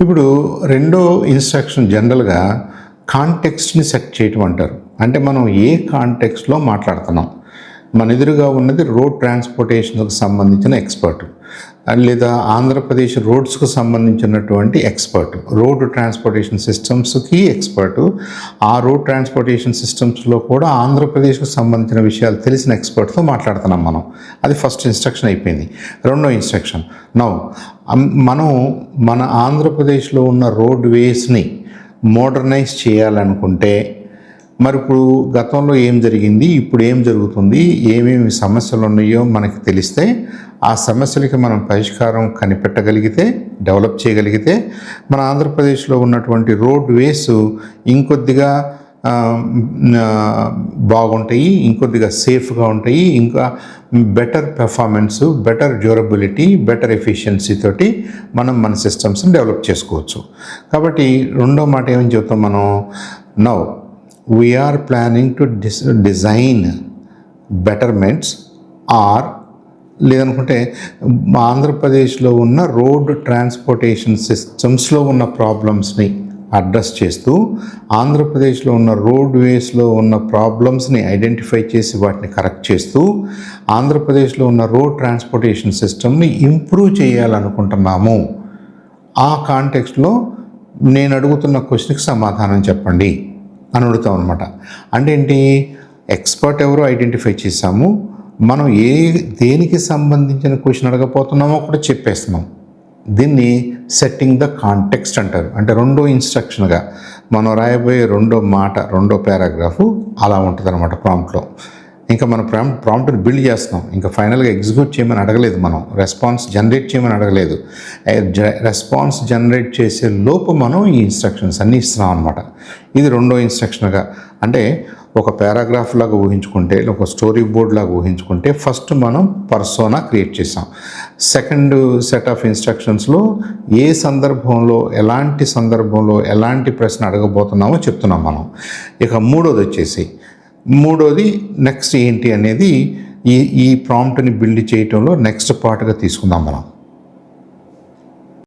ఇప్పుడు రెండో ఇన్స్ట్రక్షన్ జనరల్గా కాంటెక్స్ట్ని సెట్ చేయటం అంటారు. అంటే మనం ఏ కాంటెక్స్ట్లో మాట్లాడుతున్నాం. మన ఎదురుగా ఉన్నది రోడ్ ట్రాన్స్పోర్టేషన్కి సంబంధించిన ఎక్స్పర్ట్, లేదా ఆంధ్రప్రదేశ్ రోడ్స్కు సంబంధించినటువంటి ఎక్స్పర్ట్, రోడ్ ట్రాన్స్పోర్టేషన్ సిస్టమ్స్కి ఎక్స్పర్టు, ఆ రోడ్ ట్రాన్స్పోర్టేషన్ సిస్టమ్స్లో కూడా ఆంధ్రప్రదేశ్కు సంబంధించిన విషయాలు తెలిసిన ఎక్స్పర్ట్తో మాట్లాడుతున్నాం మనం. అది ఫస్ట్ ఇన్స్ట్రక్షన్ అయిపోయింది. రెండో ఇన్స్ట్రక్షన్, మనం మన ఆంధ్రప్రదేశ్లో ఉన్న రోడ్ వేస్ని మోడర్నైజ్ చేయాలనుకుంటే మరి ఇప్పుడు గతంలో ఏం జరిగింది, ఇప్పుడు ఏం జరుగుతుంది, ఏమేమి సమస్యలు ఉన్నాయో మనకి తెలిస్తే ఆ సమస్యలకి మనం పరిష్కారం కనిపెట్టగలిగితే, డెవలప్ చేయగలిగితే మన ఆంధ్రప్రదేశ్లో ఉన్నటువంటి రోడ్ వేస్ ఇంకొద్దిగా బాగుంటాయి, ఇంకొద్దిగా సేఫ్గా ఉంటాయి, ఇంకా better performance, better durability, better efficiency తోటి మనం మన సిస్టమ్స్ని డెవలప్ చేసుకోవచ్చు. కాబట్టి రెండో మాట ఏమని చెప్తాం మనం, now we are planning to design betterments or లేదనుకుంటే ఆంధ్రప్రదేశ్లో ఉన్న రోడ్ ట్రాన్స్పోర్టేషన్ సిస్టమ్స్లో ఉన్న ప్రాబ్లమ్స్ని అడ్రస్ చేస్తూ, ఆంధ్రప్రదేశ్లో ఉన్న రోడ్ వేస్లో ఉన్న ప్రాబ్లమ్స్ని ఐడెంటిఫై చేసి వాటిని కరెక్ట్ చేస్తూ, ఆంధ్రప్రదేశ్లో ఉన్న రోడ్ ట్రాన్స్పోర్టేషన్ సిస్టమ్ని ఇంప్రూవ్ చేయాలనుకుంటున్నాము. ఆ కాంటెక్స్ట్లో నేను అడుగుతున్న క్వశ్చన్కి సమాధానం చెప్పండి అని అడుగుతాం అనమాట. అంటే ఏంటి, ఎక్స్పర్ట్ ఎవరో ఐడెంటిఫై చేసాము, మనం దేనికి సంబంధించిన క్వశ్చన్ అడగపోతున్నామో కూడా చెప్పేస్తున్నాం. దీన్ని సెట్టింగ్ ద కాంటెక్స్ట్ అంటారు. అంటే రెండో ఇన్స్ట్రక్షన్గా మనం రాయబోయే రెండో మాట, రెండో పారాగ్రాఫు అలా ఉంటుంది అనమాట ప్రాంప్ట్లో. ఇంకా మన ప్రాంప్ట్ని బిల్డ్ చేస్తున్నాం. ఇంకా ఫైనల్గా ఎగ్జిక్యూట్ చేయమని అడగలేదు, మనం రెస్పాన్స్ జనరేట్ చేయమని అడగలేదు. రెస్పాన్స్ జనరేట్ చేసే లోపు మనం ఈ ఇన్స్ట్రక్షన్స్ అన్నీ ఇస్తున్నాం అనమాట. ఇది రెండో ఇన్స్ట్రక్షన్గా. అంటే ఒక పారాగ్రాఫ్ లాగా ఊహించుకుంటే, ఒక స్టోరీ బోర్డ్ లాగా ఊహించుకుంటే ఫస్ట్ మనం పర్సోనా క్రియేట్ చేసాం. సెకండ్ సెట్ ఆఫ్ ఇన్స్ట్రక్షన్స్లో ఏ సందర్భంలో, ఎలాంటి సందర్భంలో ఎలాంటి ప్రశ్న అడగబోతున్నామో చెప్తున్నాం మనం. ఇక మూడోది నెక్స్ట్ ఏంటి అనేది ఈ ప్రాంప్ట్ని బిల్డ్ చేయటంలో నెక్స్ట్ పార్ట్గా తీసుకుందాం మనం.